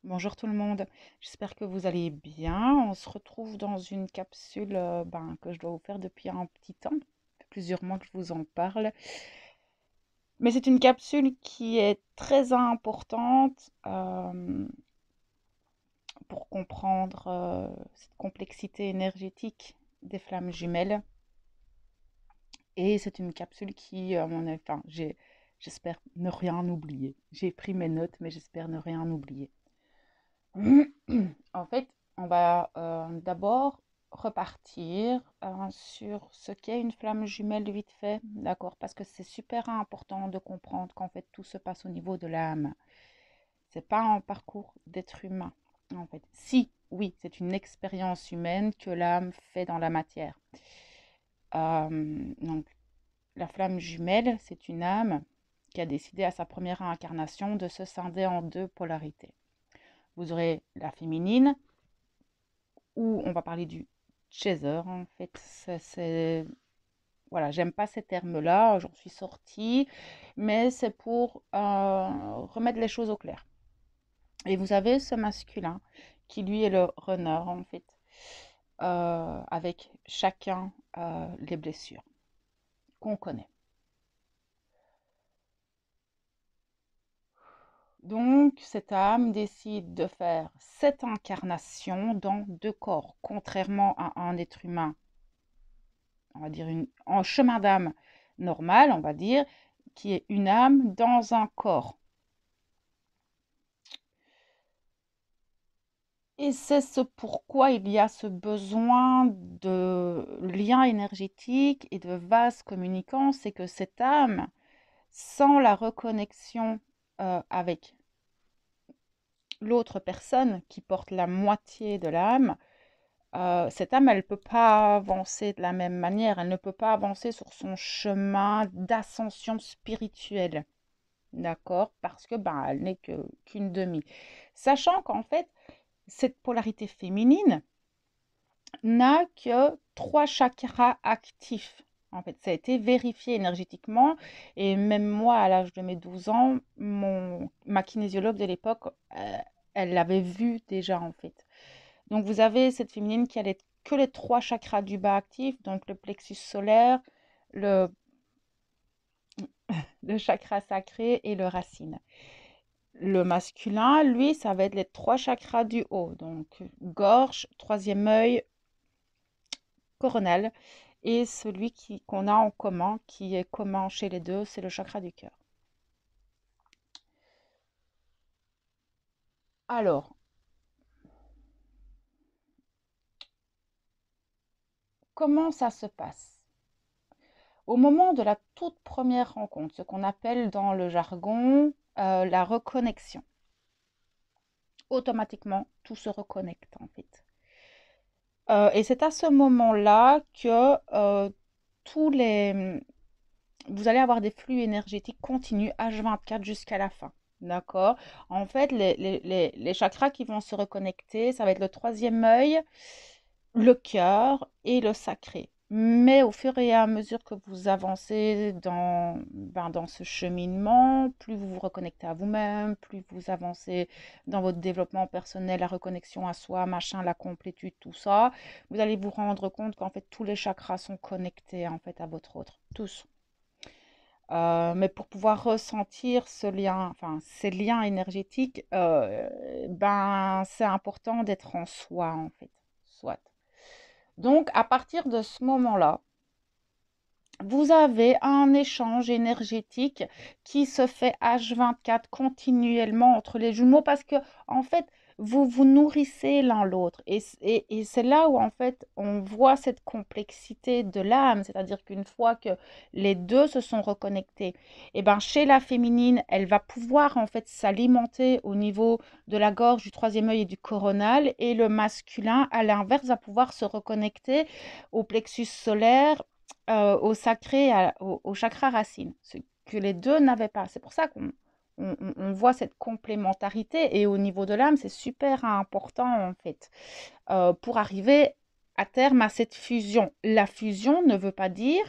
Bonjour tout le monde, j'espère que vous allez bien. On se retrouve dans une capsule que je dois vous faire depuis un petit temps, ça fait plusieurs mois que je vous en parle. Mais c'est une capsule qui est très importante pour comprendre cette complexité énergétique des flammes jumelles. Et c'est une capsule qui, j'espère ne rien oublier. J'ai pris mes notes, mais j'espère ne rien oublier. En fait, on va d'abord repartir sur ce qu'est une flamme jumelle vite fait, d'accord? Parce que c'est super important de comprendre qu'en fait tout se passe au niveau de l'âme. C'est pas un parcours d'être humain, en fait. Si, oui, c'est une expérience humaine que l'âme fait dans la matière. Donc, la flamme jumelle, c'est une âme qui a décidé à sa première incarnation de se scinder en deux polarités. Vous aurez la féminine, où on va parler du chaser, en fait. Voilà, j'aime pas ces termes-là, j'en suis sortie, mais c'est pour remettre les choses au clair. Et vous avez ce masculin qui, lui, est le runner, en fait, avec chacun les blessures qu'on connaît. Donc, cette âme décide de faire cette incarnation dans deux corps, contrairement à un être humain, on va dire en chemin d'âme normal, on va dire, qui est une âme dans un corps. Et c'est ce pourquoi il y a ce besoin de lien énergétique et de vase communicant, c'est que cette âme, sans la reconnexion avec l'autre personne qui porte la moitié de l'âme, cette âme, elle ne peut pas avancer de la même manière, elle ne peut pas avancer sur son chemin d'ascension spirituelle. D'accord? Parce que elle n'est qu'une demi. Sachant qu'en fait, cette polarité féminine n'a que 3 chakras actifs. En fait, ça a été vérifié énergétiquement. Et même moi, à l'âge de mes 12 ans, ma kinésiologue de l'époque, elle l'avait vu déjà, en fait. Donc, vous avez cette féminine qui a que les 3 chakras du bas actifs, donc le plexus solaire, le, le chakra sacré et le racine. Le masculin, lui, ça va être les 3 chakras du haut, donc gorge, troisième œil, coronal, et celui qu'on a en commun, qui est commun chez les deux, c'est le chakra du cœur. Alors, comment ça se passe? Au moment de la toute première rencontre, ce qu'on appelle dans le jargon la reconnexion, automatiquement, tout se reconnecte en fait. Et c'est à ce moment-là que tous les, vous allez avoir des flux énergétiques continus H24 jusqu'à la fin. D'accord? En fait, les chakras qui vont se reconnecter, ça va être le troisième œil, le cœur et le sacré. Mais au fur et à mesure que vous avancez dans ce cheminement, plus vous vous reconnectez à vous-même, plus vous avancez dans votre développement personnel, la reconnexion à soi, machin, la complétude, tout ça, vous allez vous rendre compte qu'en fait tous les chakras sont connectés en fait à votre autre, tous. Mais pour pouvoir ressentir ce lien, enfin ces liens énergétiques, c'est important d'être en soi en fait, soit. Donc à partir de ce moment-là, vous avez un échange énergétique qui se fait H24 continuellement entre les jumeaux parce que en fait vous vous nourrissez l'un l'autre et c'est là où en fait on voit cette complexité de l'âme, c'est-à-dire qu'une fois que les deux se sont reconnectés, et ben chez la féminine elle va pouvoir en fait s'alimenter au niveau de la gorge, du troisième œil et du coronal, et le masculin à l'inverse va pouvoir se reconnecter au plexus solaire, au sacré, au chakra racine, ce que les deux n'avaient pas. C'est pour ça qu'on voit cette complémentarité et au niveau de l'âme, c'est super important en fait pour arriver à terme à cette fusion. La fusion ne veut pas dire,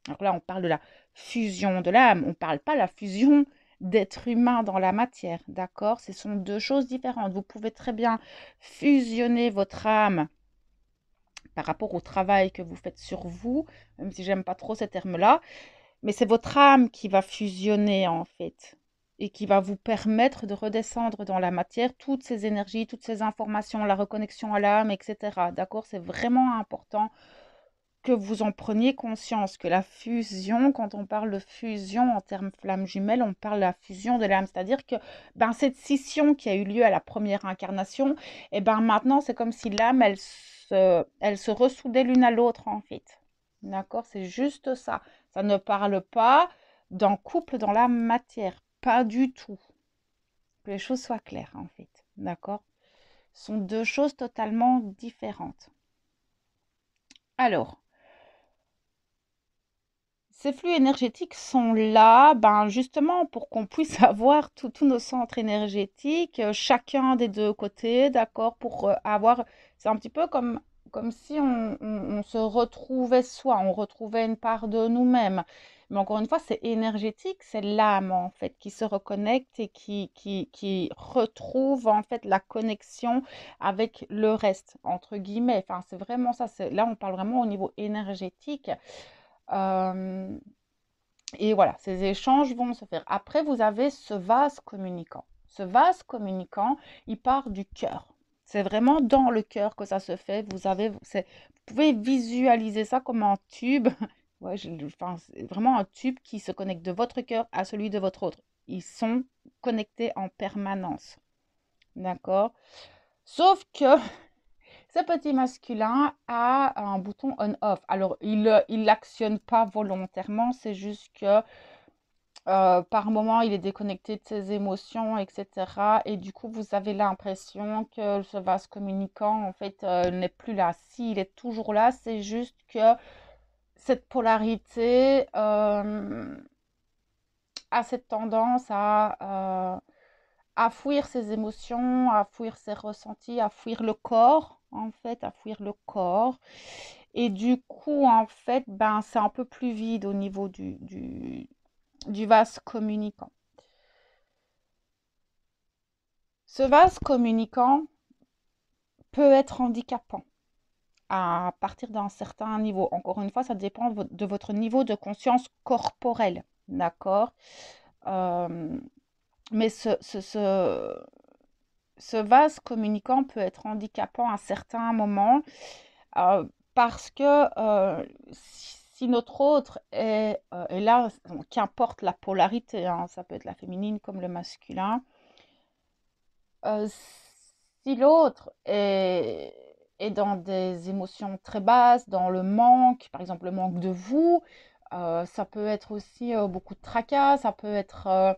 alors là on parle de la fusion de l'âme, on ne parle pas de la fusion d'être humain dans la matière, d'accord? Ce sont deux choses différentes. Vous pouvez très bien fusionner votre âme par rapport au travail que vous faites sur vous, même si j'aime pas trop ces termes-là, mais c'est votre âme qui va fusionner en fait et qui va vous permettre de redescendre dans la matière toutes ces énergies, toutes ces informations, la reconnexion à l'âme, etc. D'accord? C'est vraiment important que vous en preniez conscience, que la fusion, quand on parle de fusion en termes flammes jumelles, on parle de la fusion de l'âme. C'est-à-dire que cette scission qui a eu lieu à la première incarnation, et maintenant, c'est comme si l'âme, elle se ressoudait l'une à l'autre, en fait. D'accord? C'est juste ça. Ça ne parle pas d'un couple dans la matière. Pas du tout. Que les choses soient claires, en fait. D'accord? Ce sont deux choses totalement différentes. Alors, ces flux énergétiques sont là, justement, pour qu'on puisse avoir tous nos centres énergétiques, chacun des deux côtés, d'accord, pour avoir. C'est un petit peu comme si on se retrouvait soi, on retrouvait une part de nous-mêmes. Mais encore une fois, c'est énergétique, c'est l'âme, en fait, qui se reconnecte et qui retrouve, en fait, la connexion avec le reste, entre guillemets. Enfin, c'est vraiment ça. Là, on parle vraiment au niveau énergétique. Euh, et voilà, ces échanges vont se faire. Après, vous avez ce vase communicant. Ce vase communicant, il part du cœur. C'est vraiment dans le cœur que ça se fait. Vous pouvez visualiser ça comme un tube. Ouais, enfin, c'est vraiment un tube qui se connecte de votre cœur à celui de votre autre. Ils sont connectés en permanence. D'accord? Sauf que ce petit masculin a un bouton on-off. Alors, il l'actionne pas volontairement, c'est juste que par moment, il est déconnecté de ses émotions, etc. Et du coup, vous avez l'impression que ce vase communicant, en fait, n'est plus là. Si, il est toujours là, c'est juste que cette polarité a cette tendance à fuir ses émotions, à fuir ses ressentis, à fuir le corps, en fait, à fuir le corps. Et du coup, en fait, c'est un peu plus vide au niveau du vase communicant. Ce vase communicant peut être handicapant à partir d'un certain niveau. Encore une fois, ça dépend de votre niveau de conscience corporelle, d'accord? Euh, mais ce vase communicant peut être handicapant à certains moments euh, parce que si notre autre est là, qu'importe la polarité, hein, ça peut être la féminine comme le masculin, euh, si l'autre est dans des émotions très basses, dans le manque, par exemple le manque de vous, ça peut être aussi beaucoup de tracas, ça peut être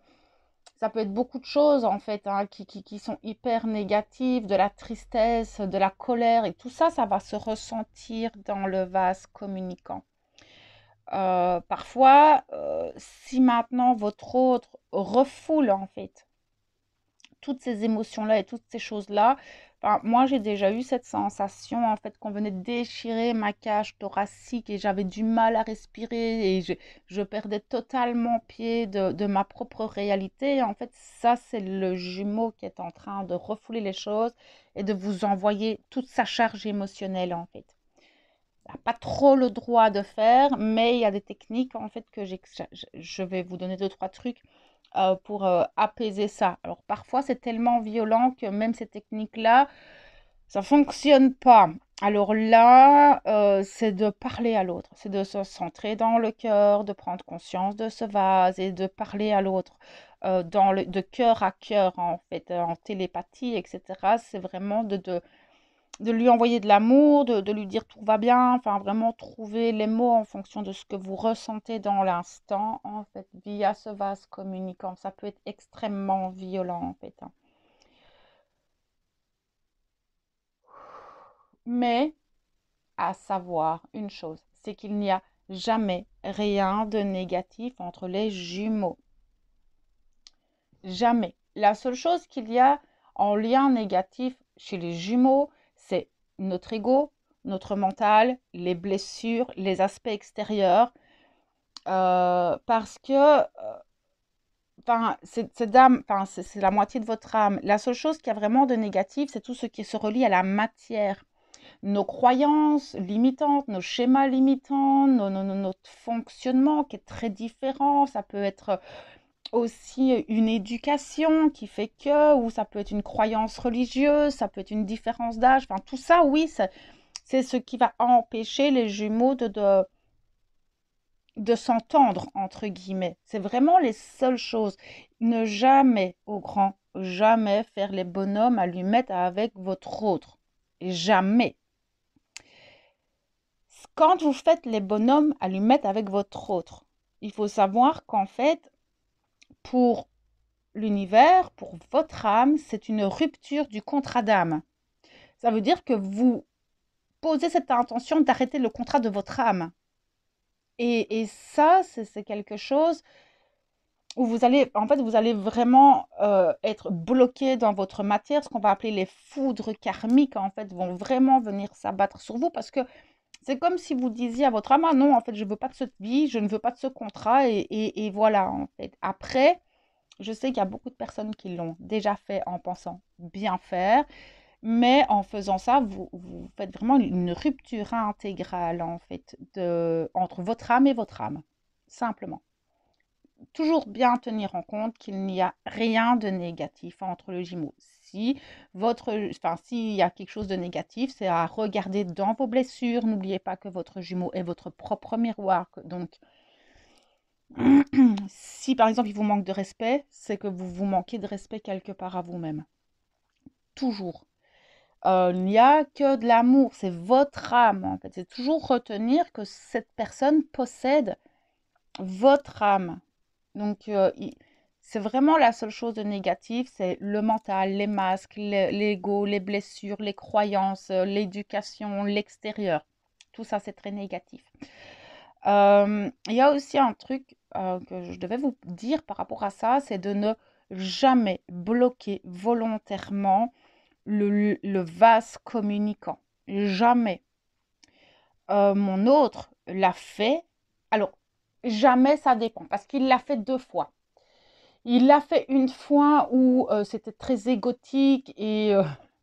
beaucoup de choses en fait hein, qui sont hyper négatives, de la tristesse, de la colère, et tout ça, ça va se ressentir dans le vase communicant. Parfois, si maintenant votre autre refoule en fait toutes ces émotions-là et toutes ces choses-là, moi j'ai déjà eu cette sensation en fait qu'on venait de déchirer ma cage thoracique et j'avais du mal à respirer et je perdais totalement pied de ma propre réalité. Et en fait, ça c'est le jumeau qui est en train de refouler les choses et de vous envoyer toute sa charge émotionnelle en fait. Il n'a pas trop le droit de faire, mais il y a des techniques en fait que je vais vous donner deux, trois trucs pour apaiser ça. Alors parfois c'est tellement violent que même ces techniques-là, ça fonctionne pas. Alors là, c'est de parler à l'autre, c'est de se centrer dans le cœur, de prendre conscience de ce vase et de parler à l'autre de cœur à cœur en fait, en télépathie, etc. C'est vraiment de lui envoyer de l'amour, de lui dire tout va bien, enfin vraiment trouver les mots en fonction de ce que vous ressentez dans l'instant, en fait, via ce vase communicant. Ça peut être extrêmement violent, en fait, hein. Mais à savoir une chose, c'est qu'il n'y a jamais rien de négatif entre les jumeaux. Jamais. La seule chose qu'il y a en lien négatif chez les jumeaux, c'est notre ego, notre mental, les blessures, les aspects extérieurs. Parce que, enfin, cette âme, enfin, c'est la moitié de votre âme. La seule chose qu'il y a vraiment de négatif, c'est tout ce qui se relie à la matière. Nos croyances limitantes, nos schémas limitants, notre fonctionnement qui est très différent. Ça peut être aussi une éducation qui fait que, ou ça peut être une croyance religieuse, ça peut être une différence d'âge. Enfin, tout ça, oui, c'est ce qui va empêcher les jumeaux de s'entendre, entre guillemets. C'est vraiment les seules choses. Ne jamais, au grand, jamais faire les bonhommes allumettes avec votre autre. Jamais. Quand vous faites les bonhommes allumettes avec votre autre, il faut savoir qu'en fait, pour l'univers, pour votre âme, c'est une rupture du contrat d'âme. Ça veut dire que vous posez cette intention d'arrêter le contrat de votre âme. Et ça, c'est quelque chose où vous allez, en fait, vous allez vraiment être bloqué dans votre matière. Ce qu'on va appeler les foudres karmiques, en fait, vont vraiment venir s'abattre sur vous parce que c'est comme si vous disiez à votre âme, ah non, en fait, je ne veux pas de cette vie, je ne veux pas de ce contrat, et voilà, en fait. Après, je sais qu'il y a beaucoup de personnes qui l'ont déjà fait en pensant bien faire, mais en faisant ça, vous faites vraiment une rupture intégrale, en fait, entre votre âme et votre âme, simplement. Toujours bien tenir en compte qu'il n'y a rien de négatif entre le Gémeaux. S'il y a quelque chose de négatif, c'est à regarder dans vos blessures. N'oubliez pas que votre Gémeaux est votre propre miroir. Donc, si par exemple il vous manque de respect, c'est que vous vous manquez de respect quelque part à vous-même. Toujours. Il n'y a que de l'amour, c'est votre âme en fait. C'est toujours retenir que cette personne possède votre âme. Donc, c'est vraiment la seule chose de négative, c'est le mental, les masques, l'ego, les blessures, les croyances, l'éducation, l'extérieur. Tout ça, c'est très négatif. Il y a aussi un truc que je devais vous dire par rapport à ça, c'est de ne jamais bloquer volontairement le vase communicant. Jamais. Mon autre l'a fait. Alors, jamais ça dépend, parce qu'il l'a fait 2 fois. Il l'a fait une fois où c'était très égotique et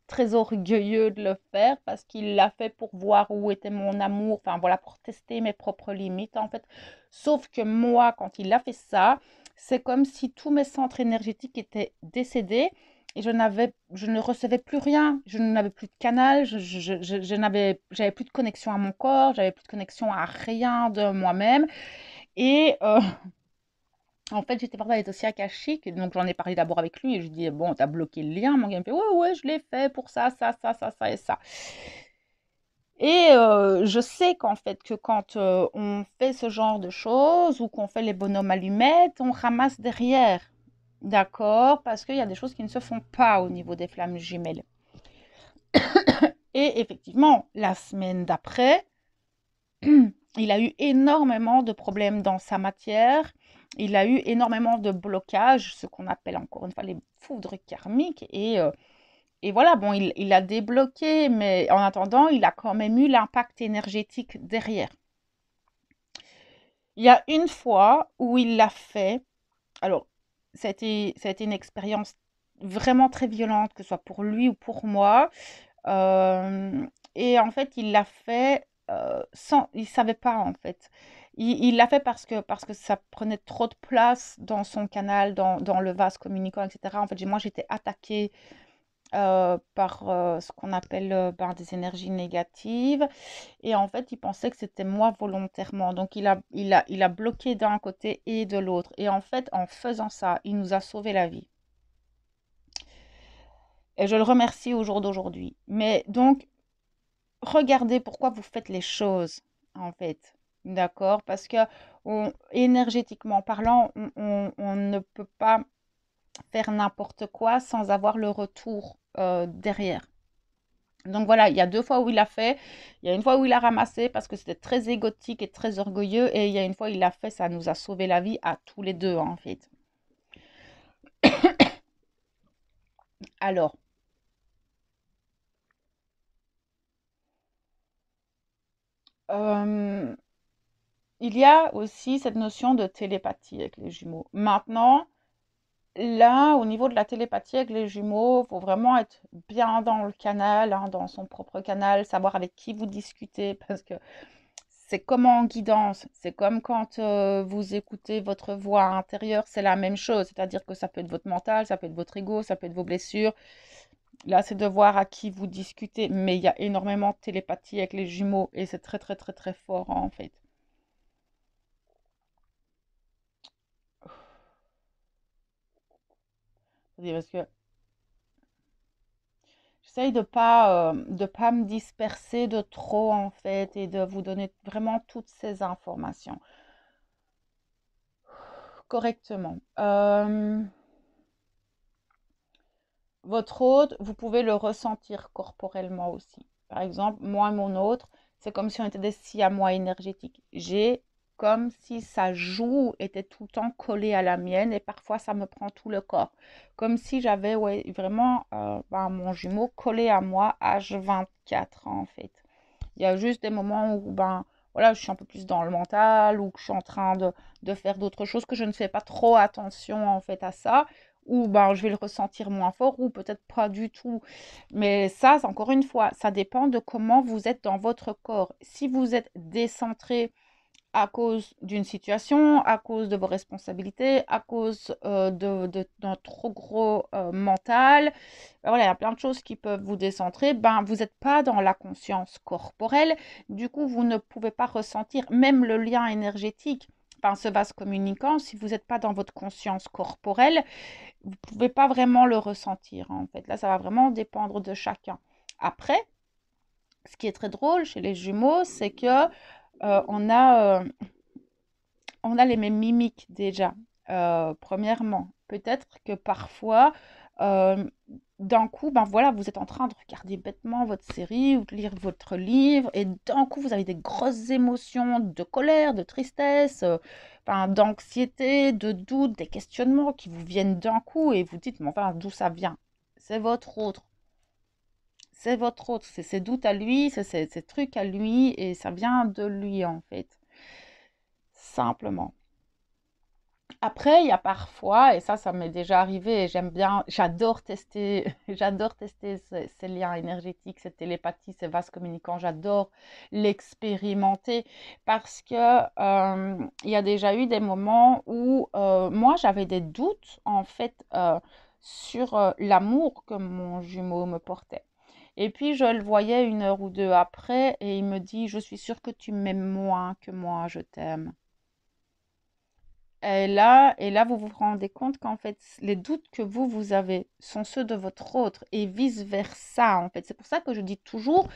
très orgueilleux de le faire parce qu'il l'a fait pour voir où était mon amour, enfin voilà, pour tester mes propres limites en fait. Sauf que moi, quand il a fait ça, c'est comme si tous mes centres énergétiques étaient décédés et je ne recevais plus rien, je n'avais plus de canal, j'avais plus de connexion à mon corps, j'avais plus de connexion à rien de moi-même. Et en fait, j'étais partie dans les dossiers akashiques, donc j'en ai parlé d'abord avec lui et je lui dis, bon, t'as bloqué le lien. Mon gars me fait, ouais, ouais, je l'ai fait pour ça, ça, ça, ça, ça et ça. Et je sais qu'en fait, que quand on fait ce genre de choses ou qu'on fait les bonhommes allumettes, on ramasse derrière. D'accord? Parce qu'il y a des choses qui ne se font pas au niveau des flammes jumelles. Et effectivement, la semaine d'après, il a eu énormément de problèmes dans sa matière. Il a eu énormément de blocages, ce qu'on appelle encore une fois les foudres karmiques. Et voilà, bon, il a débloqué, mais en attendant, il a quand même eu l'impact énergétique derrière. Il y a une fois où il l'a fait. Alors, ça a été une expérience vraiment très violente, que ce soit pour lui ou pour moi. Et en fait, il l'a fait sans, il savait pas en fait. Il l'a fait parce que ça prenait trop de place dans son canal, dans le vase communicant, etc. En fait, moi, j'étais attaquée par ce qu'on appelle ben, des énergies négatives. Et en fait, il pensait que c'était moi volontairement. Donc, il a bloqué d'un côté et de l'autre. Et en fait, en faisant ça, il nous a sauvé la vie. Et je le remercie au jour d'aujourd'hui. Mais donc, regardez pourquoi vous faites les choses, en fait. D'accord? Parce que énergétiquement parlant, on ne peut pas faire n'importe quoi sans avoir le retour derrière. Donc voilà, il y a 2 fois où il a fait, il y a une fois où il a ramassé parce que c'était très égotique et très orgueilleux, et il y a une fois où il l'a fait, ça nous a sauvé la vie à tous les deux, en fait. Alors, euh, il y a aussi cette notion de télépathie avec les jumeaux. Maintenant, Là, au niveau de la télépathie avec les jumeaux, il faut vraiment être bien dans le canal, hein, dans son propre canal, savoir avec qui vous discutez, parce que c'est comme en guidance, c'est comme quand vous écoutez votre voix intérieure, c'est la même chose, c'est-à-dire que ça peut être votre mental, ça peut être votre ego, ça peut être vos blessures. Là, c'est de voir à qui vous discutez, mais il y a énormément de télépathie avec les jumeaux et c'est très très très très fort en fait. Parce que j'essaye de pas me disperser de trop en fait et de vous donner vraiment toutes ces informations correctement. Votre hôte, vous pouvez le ressentir corporellement aussi. Par exemple, moi et mon autre, c'est comme si on était des siamois énergétiques. J'ai comme si sa joue était tout le temps collée à la mienne et parfois ça me prend tout le corps. Comme si j'avais ouais, vraiment mon jumeau collé à moi H24 en fait. Il y a juste des moments où voilà, je suis un peu plus dans le mental ou que je suis en train de faire d'autres choses que je ne fais pas trop attention en fait à ça ou je vais le ressentir moins fort ou peut-être pas du tout. Mais ça, encore une fois, ça dépend de comment vous êtes dans votre corps. Si vous êtes décentré à cause d'une situation, à cause de vos responsabilités, à cause d'un trop gros mental. Voilà, il y a plein de choses qui peuvent vous décentrer. Vous n'êtes pas dans la conscience corporelle. Du coup, vous ne pouvez pas ressentir même le lien énergétique. Enfin, ce vase communicant, si vous n'êtes pas dans votre conscience corporelle, vous ne pouvez pas vraiment le ressentir. En fait, là, ça va vraiment dépendre de chacun. Après, ce qui est très drôle chez les jumeaux, c'est que on a on a les mêmes mimiques déjà, premièrement. Peut-être que parfois, euh, d'un coup, voilà, vous êtes en train de regarder bêtement votre série ou de lire votre livre et d'un coup, vous avez des grosses émotions de colère, de tristesse, d'anxiété, de doute, des questionnements qui vous viennent d'un coup et vous dites, mais enfin, d'où ça vient? C'est votre autre. C'est votre autre. C'est ses doutes à lui, c'est ses trucs à lui et ça vient de lui en fait. Simplement. Après, il y a parfois, et ça m'est déjà arrivé, et j'aime bien, j'adore tester, j'adore tester ces liens énergétiques, cette télépathie, ces vases communicants, j'adore l'expérimenter parce que il y a déjà eu des moments où moi j'avais des doutes en fait sur l'amour que mon jumeau me portait. Et puis je le voyais une heure ou deux après et il me dit, je suis sûre que tu m'aimes moins que moi, je t'aime. Et là, vous vous rendez compte qu'en fait, les doutes que vous avez sont ceux de votre autre et vice-versa, en fait. C'est pour ça que je dis toujours,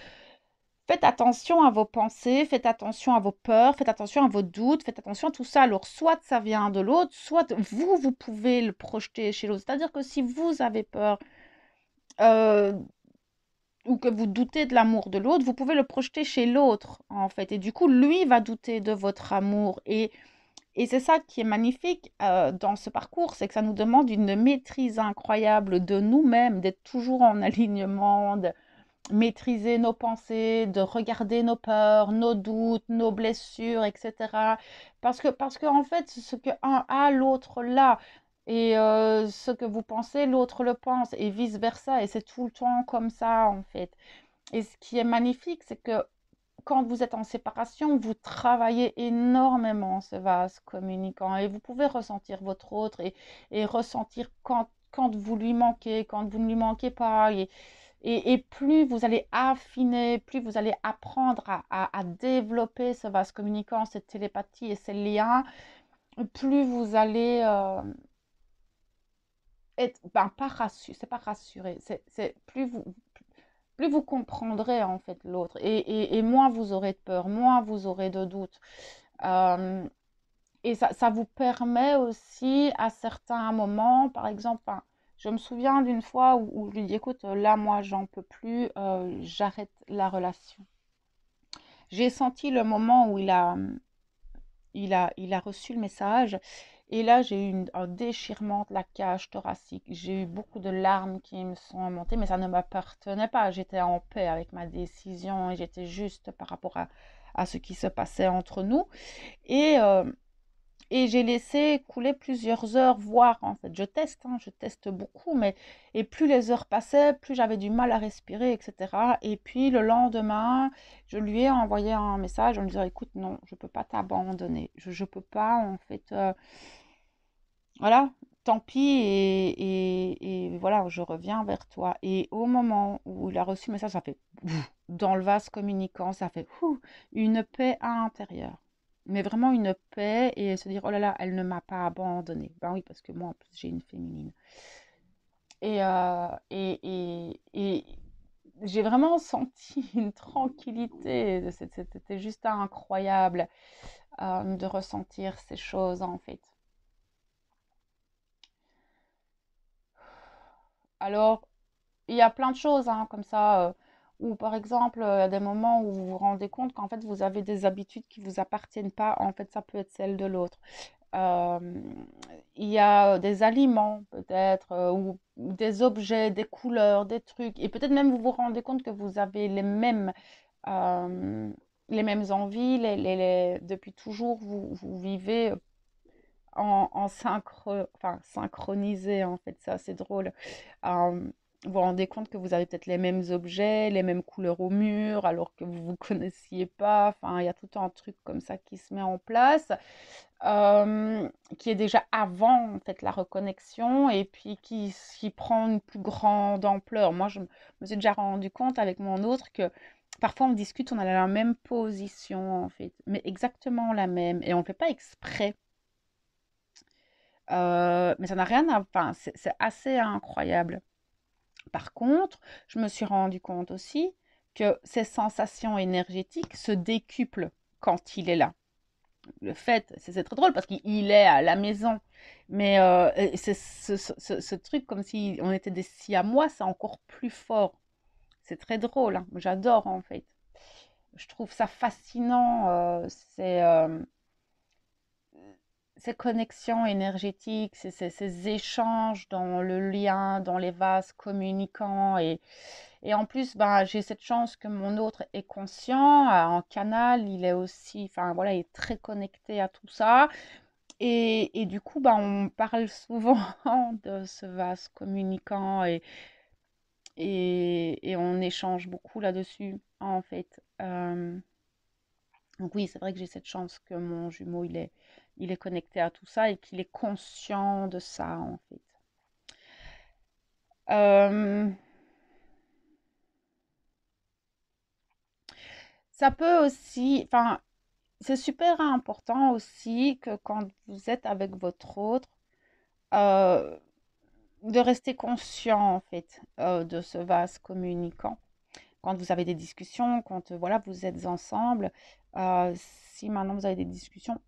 faites attention à vos pensées, faites attention à vos peurs, faites attention à vos doutes, faites attention à tout ça. Alors, soit ça vient de l'autre, soit vous pouvez le projeter chez l'autre. C'est-à-dire que si vous avez peur euh, ou que vous doutez de l'amour de l'autre, vous pouvez le projeter chez l'autre, en fait. Et du coup, lui va douter de votre amour. Et c'est ça qui est magnifique dans ce parcours, c'est que ça nous demande une maîtrise incroyable de nous-mêmes, d'être toujours en alignement, de maîtriser nos pensées, de regarder nos peurs, nos doutes, nos blessures, etc. Parce que en fait, ce que un a, l'autre l'a. Et ce que vous pensez, l'autre le pense, et vice-versa. Et c'est tout le temps comme ça, en fait. Et ce qui est magnifique, c'est que quand vous êtes en séparation, vous travaillez énormément ce vase communicant et vous pouvez ressentir votre autre et ressentir quand vous lui manquez, quand vous ne lui manquez pas. Et plus vous allez affiner, plus vous allez apprendre à développer ce vase communicant, cette télépathie et ces liens, plus vous allez être, pas rassuré, c'est pas rassuré, c'est plus vous comprendrez en fait l'autre et moins vous aurez de peur, moins vous aurez de doutes. Euh, et ça vous permet aussi à certains moments, par exemple, je me souviens d'une fois où je lui dis, écoute, là, moi, j'en peux plus, j'arrête la relation. J'ai senti le moment où il a reçu le message. Et là, j'ai eu un déchirement de la cage thoracique. J'ai eu beaucoup de larmes qui me sont montées, mais ça ne m'appartenait pas. J'étais en paix avec ma décision et j'étais juste par rapport à ce qui se passait entre nous. Et Et j'ai laissé couler plusieurs heures, voire en fait, je teste beaucoup, mais et plus les heures passaient, plus j'avais du mal à respirer, etc. Et puis le lendemain, je lui ai envoyé un message en lui disant, écoute, non, je peux pas t'abandonner, je peux pas en fait, voilà, tant pis et voilà, je reviens vers toi. Et au moment où il a reçu le message, ça fait dans le vase communicant, ça fait une paix à l'intérieur. Mais vraiment une paix et se dire, oh là là, elle ne m'a pas abandonnée. Ben oui, parce que moi, en plus, j'ai une féminine. Et j'ai vraiment senti une tranquillité. C'était juste incroyable de ressentir ces choses, en fait. Alors, il y a plein de choses hein, comme ça, où par exemple, il y a des moments où vous vous rendez compte qu'en fait, vous avez des habitudes qui ne vous appartiennent pas. En fait, ça peut être celle de l'autre. Euh, il y a des aliments peut-être, ou des objets, des couleurs, des trucs. Et peut-être même vous vous rendez compte que vous avez euh, les mêmes envies, depuis toujours, vous vivez enfin, synchronisé, en fait, ça, c'est drôle. Euh, vous vous rendez compte que vous avez peut-être les mêmes objets, les mêmes couleurs au mur, alors que vous ne vous connaissiez pas. Enfin, il y a tout un truc comme ça qui se met en place, euh, qui est déjà avant, en fait, la reconnexion, et puis qui prend une plus grande ampleur. Moi, je me suis déjà rendu compte avec mon autre que parfois on discute, on a la même position, en fait, mais exactement la même, et on ne fait pas exprès. Mais ça n'a rien à... Enfin, c'est assez incroyable. Par contre, je me suis rendu compte aussi que ces sensations énergétiques se décuplent quand il est là. Le fait, c'est très drôle parce qu'il est à la maison, mais c'est ce truc comme si on était des siamois, c'est encore plus fort. C'est très drôle, hein. J'adore en fait. Je trouve ça fascinant, ces connexions énergétiques, ces échanges dans le lien, dans les vases communicants. Et en plus, ben, j'ai cette chance que mon autre est conscient, en canal, il est aussi, enfin voilà, il est très connecté à tout ça. Et du coup, ben, on parle souvent de ce vase communicant et on échange beaucoup là-dessus, en fait. Donc oui, c'est vrai que j'ai cette chance que mon jumeau, il est connecté à tout ça et qu'il est conscient de ça, en fait. Euh, Ça peut aussi, enfin, c'est super important aussi que quand vous êtes avec votre autre, euh, de rester conscient, en fait, de ce vase communicant. Quand vous avez des discussions, quand voilà, vous êtes ensemble, si maintenant vous avez des discussions,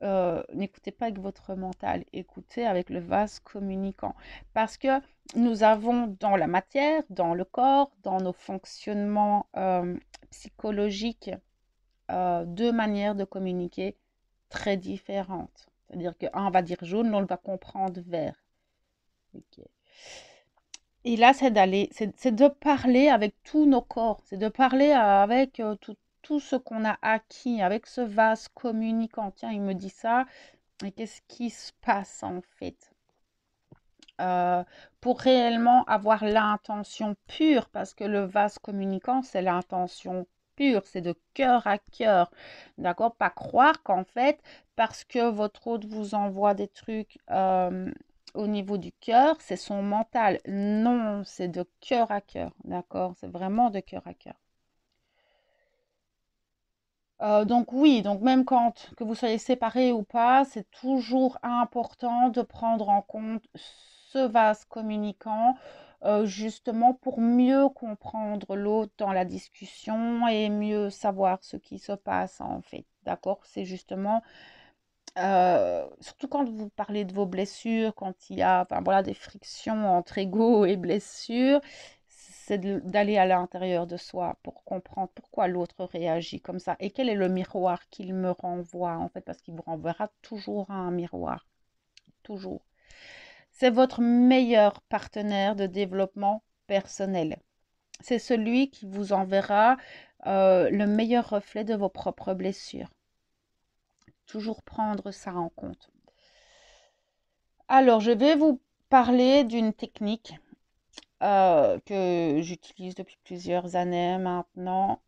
n'écoutez pas avec votre mental, écoutez avec le vase communicant. Parce que nous avons dans la matière, dans le corps, dans nos fonctionnements psychologiques, deux manières de communiquer très différentes. C'est-à-dire qu'un va dire jaune, l'autre va comprendre vert. Ok. Et là, c'est de parler avec tous nos corps, c'est de parler avec tout ce qu'on a acquis, avec ce vase communicant. Tiens, il me dit ça, et qu'est-ce qui se passe en fait? Euh, pour réellement avoir l'intention pure, parce que le vase communicant, c'est l'intention pure, c'est de cœur à cœur, d'accord? Pas croire qu'en fait, parce que votre hôte vous envoie des trucs au niveau du cœur, c'est son mental. Non, c'est de cœur à cœur, d'accord? C'est vraiment de cœur à cœur. Donc oui, donc même quand que vous soyez séparés ou pas, c'est toujours important de prendre en compte ce vase communicant, justement pour mieux comprendre l'autre dans la discussion et mieux savoir ce qui se passe en fait. D'accord? C'est justement, surtout quand vous parlez de vos blessures, quand il y a, enfin voilà, des frictions entre ego et blessures, c'est d'aller à l'intérieur de soi pour comprendre pourquoi l'autre réagit comme ça et quel est le miroir qu'il me renvoie en fait, parce qu'il vous renverra toujours à un miroir, toujours. C'est votre meilleur partenaire de développement personnel. C'est celui qui vous enverra le meilleur reflet de vos propres blessures. Toujours prendre ça en compte. Alors, je vais vous parler d'une technique que j'utilise depuis plusieurs années maintenant,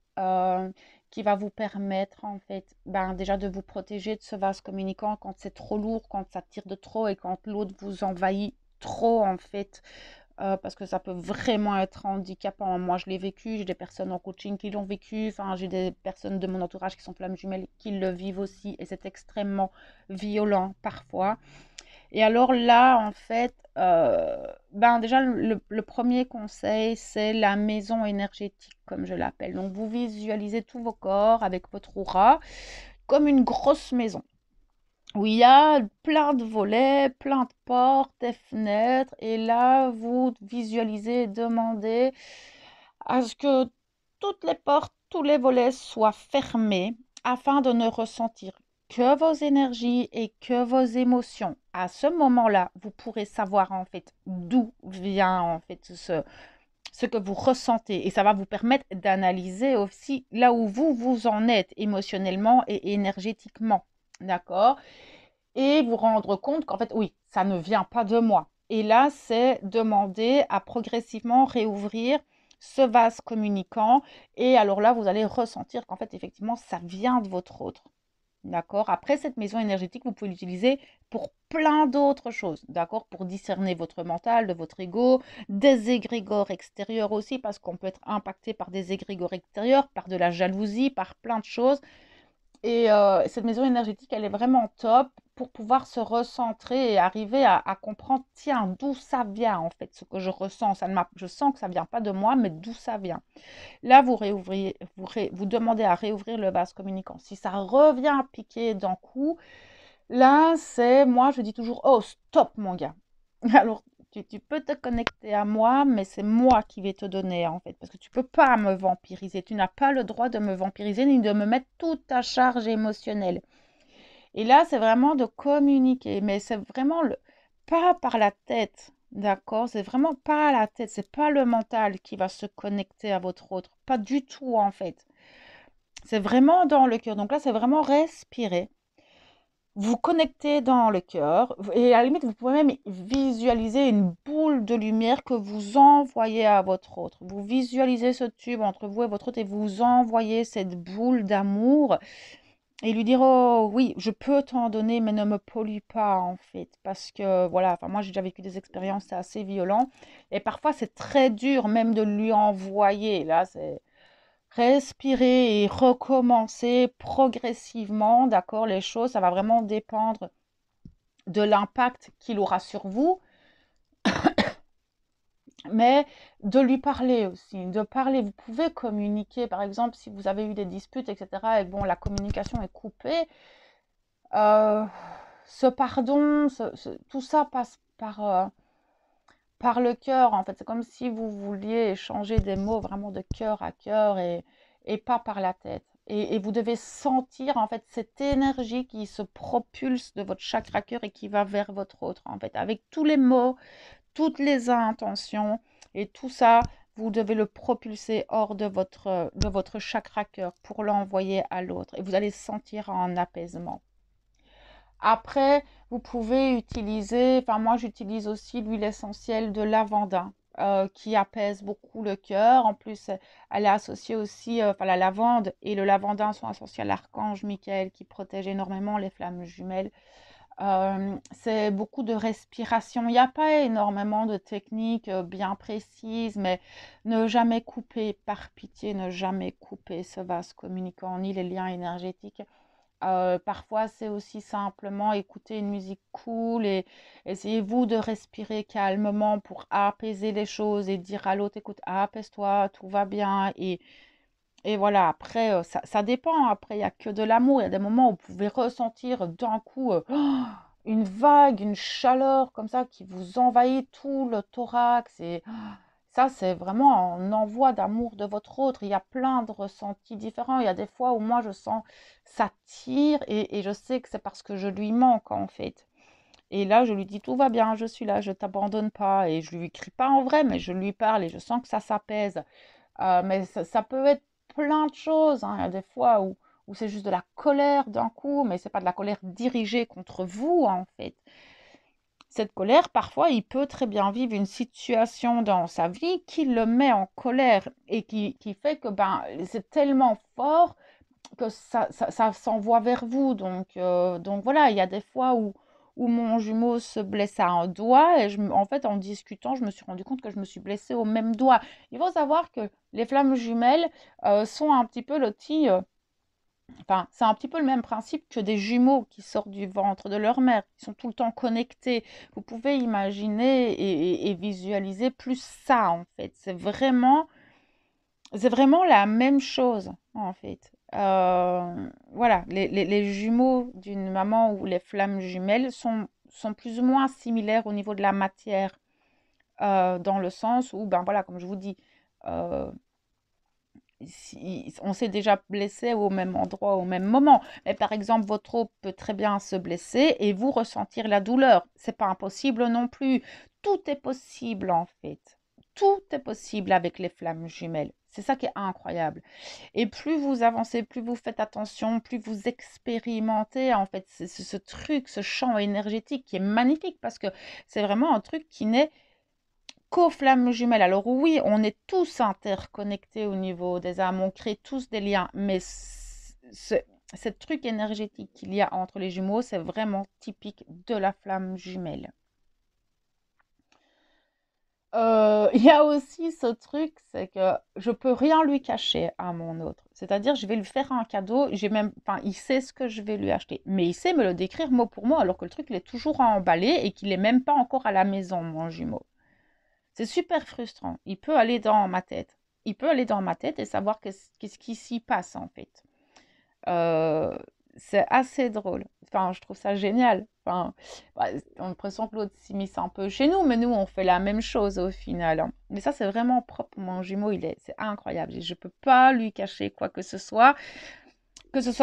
qui va vous permettre en fait, ben, déjà de vous protéger de ce vase communicant quand c'est trop lourd, quand ça tire de trop et quand l'autre vous envahit trop en fait, parce que ça peut vraiment être handicapant. Moi, je l'ai vécu, j'ai des personnes en coaching qui l'ont vécu, enfin, j'ai des personnes de mon entourage qui sont flammes jumelles qui le vivent aussi et c'est extrêmement violent parfois. Et alors là, en fait, ben déjà, le premier conseil, c'est la maison énergétique, comme je l'appelle. Donc, vous visualisez tous vos corps avec votre aura comme une grosse maison où il y a plein de volets, plein de portes et fenêtres. Et là, vous visualisez et demandez à ce que toutes les portes, tous les volets soient fermés afin de ne ressentir que vos énergies et que vos émotions. À ce moment-là, vous pourrez savoir en fait d'où vient en fait ce que vous ressentez et ça va vous permettre d'analyser aussi là où vous en êtes émotionnellement et énergétiquement. D'accord? Et vous rendre compte qu'en fait, oui, ça ne vient pas de moi. Et là, c'est demander à progressivement réouvrir ce vase communicant. Et alors là, vous allez ressentir qu'en fait, effectivement, ça vient de votre autre. D'accord? Après, cette maison énergétique, vous pouvez l'utiliser pour plein d'autres choses. D'accord? Pour discerner votre mental, de votre ego, des égrégores extérieurs aussi, parce qu'on peut être impacté par des égrégores extérieurs, par de la jalousie, par plein de choses. Et cette maison énergétique, elle est vraiment top pour pouvoir se recentrer et arriver à comprendre, tiens, d'où ça vient en fait, ce que je ressens. Je sens que ça vient pas de moi, mais d'où ça vient. Là, vous réouvrez, vous demandez à réouvrir le vase communicant. Si ça revient à piquer d'un coup, là, moi, je dis toujours, oh, stop, mon gars. Alors, tu peux te connecter à moi, mais c'est moi qui vais te donner, en fait, parce que tu peux pas me vampiriser. Tu n'as pas le droit de me vampiriser ni de me mettre toute ta charge émotionnelle. Et là, c'est vraiment de communiquer, mais c'est vraiment pas par la tête, d'accord? C'est vraiment pas la tête, c'est pas le mental qui va se connecter à votre autre, pas du tout, en fait. C'est vraiment dans le cœur. Donc là, c'est vraiment respirer. Vous connectez dans le cœur et à la limite, vous pouvez même visualiser une boule de lumière que vous envoyez à votre autre. Vous visualisez ce tube entre vous et votre autre et vous envoyez cette boule d'amour et lui dire, oh oui, je peux t'en donner, mais ne me pollue pas en fait. Parce que voilà, enfin, moi j'ai déjà vécu des expériences, c'est assez violent et parfois c'est très dur même de lui envoyer. Là, c'est respirer et recommencer progressivement, d'accord, les choses, ça va vraiment dépendre de l'impact qu'il aura sur vous, mais de lui parler aussi, de parler. Vous pouvez communiquer, par exemple, si vous avez eu des disputes, etc., et que bon, la communication est coupée, euh, ce pardon, tout ça passe par le cœur, en fait. C'est comme si vous vouliez échanger des mots vraiment de cœur à cœur et pas par la tête. Et vous devez sentir, en fait, cette énergie qui se propulse de votre chakra cœur et qui va vers votre autre, en fait, avec tous les mots, toutes les intentions et tout ça, vous devez le propulser hors de votre chakra cœur pour l'envoyer à l'autre. Et vous allez sentir un apaisement. Après, vous pouvez utiliser, enfin moi j'utilise aussi l'huile essentielle de lavandin qui apaise beaucoup le cœur. En plus, elle est associée aussi, enfin la lavande et le lavandin sont associés à l'archange Michael qui protège énormément les flammes jumelles. C'est beaucoup de respiration. Il n'y a pas énormément de techniques bien précises, mais ne jamais couper, par pitié, ne jamais couper ce vase communicant ni les liens énergétiques. Parfois, c'est aussi simplement écouter une musique cool et essayez-vous de respirer calmement pour apaiser les choses et dire à l'autre, écoute, apaise-toi, tout va bien. Et voilà, après, ça dépend. Après, il n'y a que de l'amour. Il y a des moments où vous pouvez ressentir d'un coup une vague, une chaleur comme ça qui vous envahit tout le thorax. Et ça, c'est vraiment un envoi d'amour de votre autre. Il y a plein de ressentis différents. Il y a des fois où moi, je sens ça tire et je sais que c'est parce que je lui manque en fait. Et là, je lui dis, tout va bien, je suis là, je t'abandonne pas. Et je lui crie pas en vrai, mais je lui parle et je sens que ça s'apaise. Mais ça peut être plein de choses, hein. Il y a des fois où c'est juste de la colère d'un coup, mais c'est pas de la colère dirigée contre vous, en fait. cette colère, parfois, il peut très bien vivre une situation dans sa vie qui le met en colère et qui fait que ben, c'est tellement fort que ça s'envoie vers vous. Donc voilà, il y a des fois où mon jumeau se blesse à un doigt et en fait, en discutant, je me suis rendu compte que je me suis blessée au même doigt. Il faut savoir que les flammes jumelles sont un petit peu le petit... Enfin, c'est un petit peu le même principe que des jumeaux qui sortent du ventre de leur mère. Ils sont tout le temps connectés. Vous pouvez imaginer et visualiser plus ça, en fait. C'est vraiment la même chose, en fait. Voilà, les jumeaux d'une maman ou les flammes jumelles sont plus ou moins similaires au niveau de la matière, dans le sens où, ben voilà, comme je vous dis, euh, on s'est déjà blessé au même endroit, au même moment. Mais par exemple, votre os peut très bien se blesser et vous ressentir la douleur. C'est pas impossible non plus. Tout est possible en fait. Tout est possible avec les flammes jumelles. C'est ça qui est incroyable. Et plus vous avancez, plus vous faites attention, plus vous expérimentez en fait ce truc, ce champ énergétique qui est magnifique parce que c'est vraiment un truc qui n'est qu'aux flammes jumelles. Alors oui, on est tous interconnectés au niveau des âmes, on crée tous des liens, mais ce truc énergétique qu'il y a entre les jumeaux, c'est vraiment typique de la flamme jumelle. Il y a aussi ce truc, c'est que je peux rien lui cacher à mon autre. C'est-à-dire, je vais lui faire un cadeau, j'ai même, enfin, il sait ce que je vais lui acheter, mais il sait me le décrire mot pour mot, alors que le truc, il est toujours à emballer et qu'il n'est même pas encore à la maison, mon jumeau. C'est super frustrant. Il peut aller dans ma tête. Il peut aller dans ma tête et savoir qu'est-ce qui s'y passe en fait. Euh, c'est assez drôle. Enfin, je trouve ça génial. Enfin, bah, on a l'impression que l'autre s'immisce un peu chez nous, mais nous, on fait la même chose au final, hein. Mais ça, c'est vraiment propre. Mon jumeau, c'est incroyable. Je ne peux pas lui cacher quoi que ce soit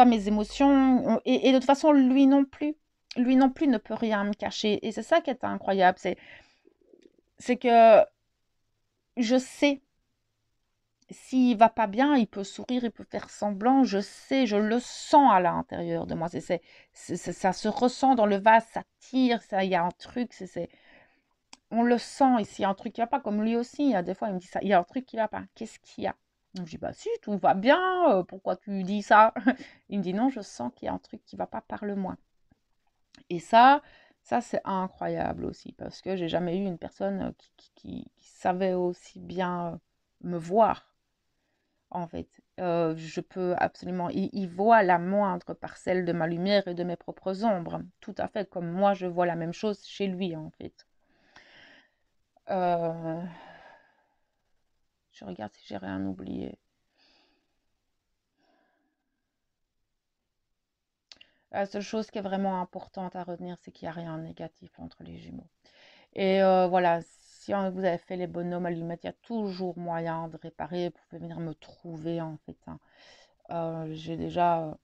mes émotions. Et de toute façon, lui non plus. Lui non plus ne peut rien me cacher. Et c'est ça qui est incroyable. C'est que je sais. S'il va pas bien, il peut sourire, il peut faire semblant. Je sais, je le sens à l'intérieur de moi. Ça se ressent dans le vase, ça tire, ça, il y a un truc. On le sent ici, il y a un truc qui va pas. Comme lui aussi, il y a des fois, il me dit ça, il y a un truc qui va pas. Qu'est-ce qu'il y a? Je dis, bah si, tout va bien. Pourquoi tu dis ça? Il me dit, non, je sens qu'il y a un truc qui va pas, parle-moi. Et ça c'est incroyable aussi, parce que j'ai jamais eu une personne qui savait aussi bien me voir en fait. Je peux absolument, il voit la moindre parcelle de ma lumière et de mes propres ombres, tout à fait comme moi je vois la même chose chez lui en fait. Euh, je regarde si j'ai rien oublié. La seule chose qui est vraiment importante à retenir, c'est qu'il n'y a rien de négatif entre les jumeaux. Et voilà, si vous avez fait les bonhommes allumettes, il y a toujours moyen de réparer. Vous pouvez venir me trouver en fait, hein. J'ai déjà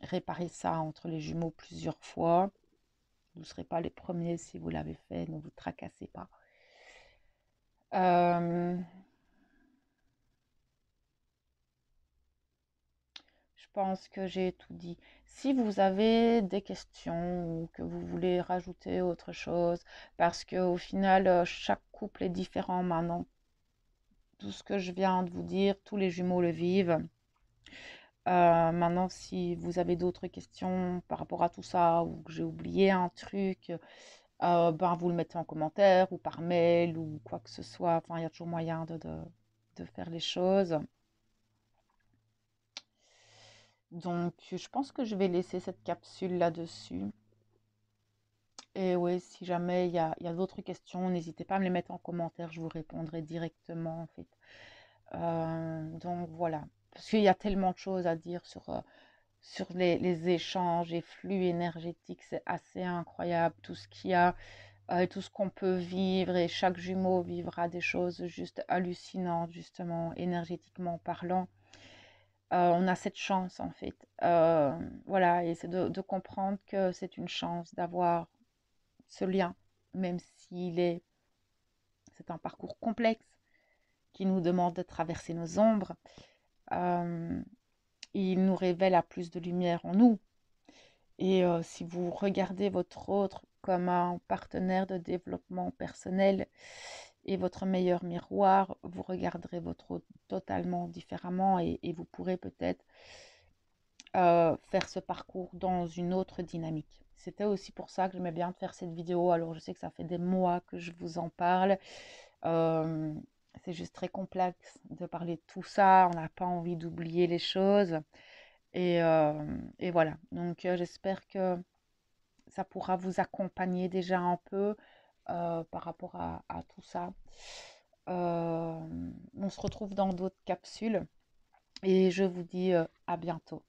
réparé ça entre les jumeaux plusieurs fois. Vous ne serez pas les premiers si vous l'avez fait, ne vous tracassez pas. Euh, je pense que j'ai tout dit. Si vous avez des questions ou que vous voulez rajouter autre chose, parce qu'au final, chaque couple est différent maintenant. Tout ce que je viens de vous dire, tous les jumeaux le vivent. Maintenant, si vous avez d'autres questions par rapport à tout ça ou que j'ai oublié un truc, ben, vous le mettez en commentaire ou par mail ou quoi que ce soit. Enfin, il y a toujours moyen de faire les choses. Donc, je pense que je vais laisser cette capsule là-dessus. Et oui, si jamais il y a d'autres questions, n'hésitez pas à me les mettre en commentaire. Je vous répondrai directement, en fait. Donc, voilà. Parce qu'il y a tellement de choses à dire sur les échanges et flux énergétiques. C'est assez incroyable tout ce qu'il y a. Et tout ce qu'on peut vivre, et chaque jumeau vivra des choses juste hallucinantes, justement, énergétiquement parlant. On a cette chance, en fait. Voilà, et c'est de comprendre que c'est une chance d'avoir ce lien, même c'est un parcours complexe qui nous demande de traverser nos ombres. Euh, il nous révèle à plus de lumière en nous. Et si vous regardez votre autre comme un partenaire de développement personnel et votre meilleur miroir, vous regarderez votre autre totalement différemment et vous pourrez peut-être faire ce parcours dans une autre dynamique. C'était aussi pour ça que j'aimais bien faire cette vidéo. Alors je sais que ça fait des mois que je vous en parle. Euh, c'est juste très complexe de parler de tout ça. On n'a pas envie d'oublier les choses. Et voilà. Donc j'espère que ça pourra vous accompagner déjà un peu par rapport à tout ça. On se retrouve dans d'autres capsules et je vous dis à bientôt.